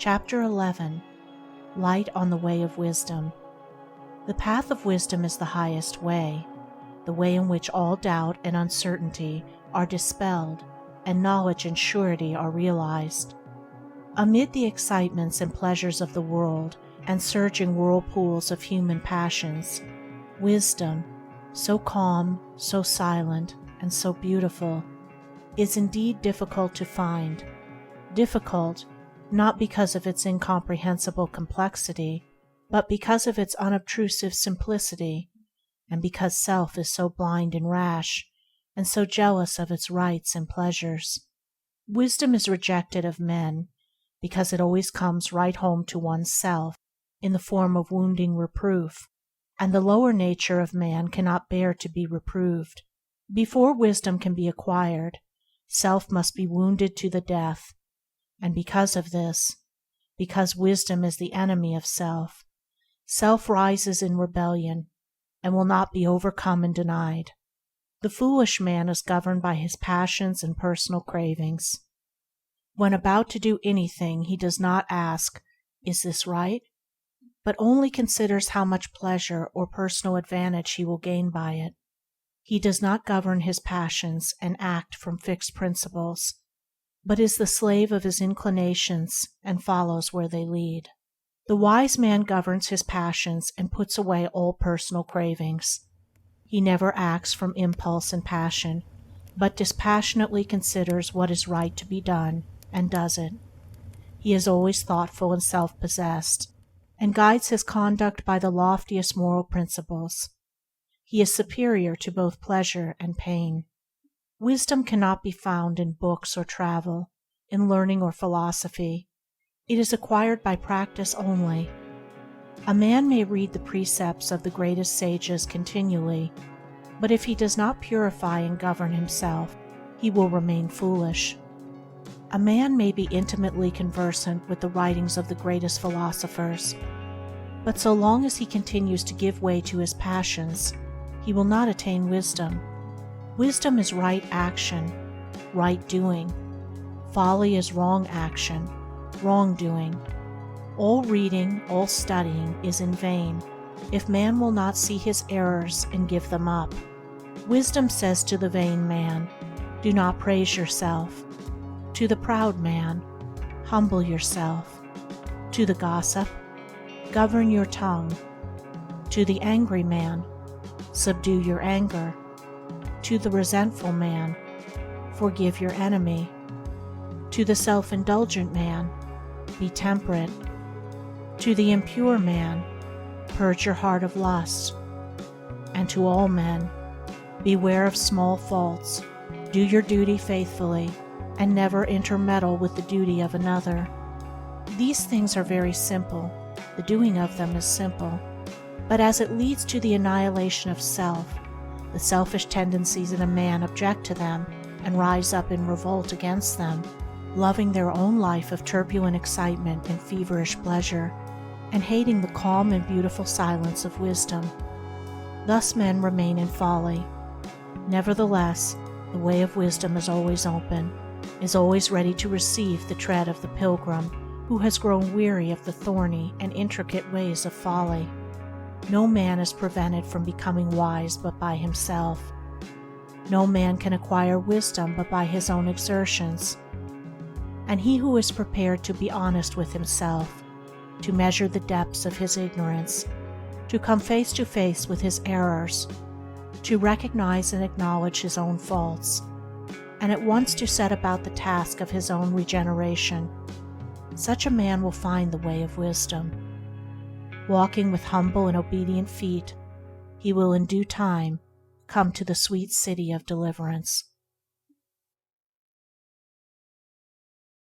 Chapter 11. Light on the Way of Wisdom. The path of wisdom is the highest way, the way in which all doubt and uncertainty are dispelled, and knowledge and surety are realized. Amid the excitements and pleasures of the world and surging whirlpools of human passions, wisdom, so calm, so silent, and so beautiful, is indeed difficult to find. Difficult, not because of its incomprehensible complexity, but because of its unobtrusive simplicity, and because self is so blind and rash, and so jealous of its rights and pleasures. Wisdom is rejected of men, because it always comes right home to one's self in the form of wounding reproof, and the lower nature of man cannot bear to be reproved. Before wisdom can be acquired, self must be wounded to the death, and because of this, because wisdom is the enemy of self, self rises in rebellion and will not be overcome and denied. The foolish man is governed by his passions and personal cravings. When about to do anything, he does not ask, "Is this right?" but only considers how much pleasure or personal advantage he will gain by it. He does not govern his passions and act from fixed principles, but is the slave of his inclinations and follows where they lead. The wise man governs his passions and puts away all personal cravings. He never acts from impulse and passion, but dispassionately considers what is right to be done and does it. He is always thoughtful and self-possessed, and guides his conduct by the loftiest moral principles. He is superior to both pleasure and pain. Wisdom cannot be found in books or travel, in learning or philosophy. It is acquired by practice only. A man may read the precepts of the greatest sages continually, but if he does not purify and govern himself, he will remain foolish. A man may be intimately conversant with the writings of the greatest philosophers, but so long as he continues to give way to his passions, he will not attain wisdom. Wisdom is right action, right doing. Folly is wrong action, wrong doing. All reading, all studying is in vain if man will not see his errors and give them up. Wisdom says to the vain man, "Do not praise yourself." To the proud man, "Humble yourself." To the gossip, "Govern your tongue." To the angry man, "Subdue your anger." To the resentful man, "Forgive your enemy." To the self-indulgent man, "Be temperate." To the impure man, "Purge your heart of lust." And to all men, "Beware of small faults. Do your duty faithfully, and never intermeddle with the duty of another." These things are very simple. The doing of them is simple. But as it leads to the annihilation of self, the selfish tendencies in a man object to them and rise up in revolt against them, loving their own life of turbulent excitement and feverish pleasure, and hating the calm and beautiful silence of wisdom. Thus men remain in folly. Nevertheless, the way of wisdom is always open, is always ready to receive the tread of the pilgrim who has grown weary of the thorny and intricate ways of folly. No man is prevented from becoming wise but by himself. No man can acquire wisdom but by his own exertions. And he who is prepared to be honest with himself, to measure the depths of his ignorance, to come face to face with his errors, to recognize and acknowledge his own faults, and at once to set about the task of his own regeneration, such a man will find the way of wisdom. Walking with humble and obedient feet, he will in due time come to the sweet city of deliverance.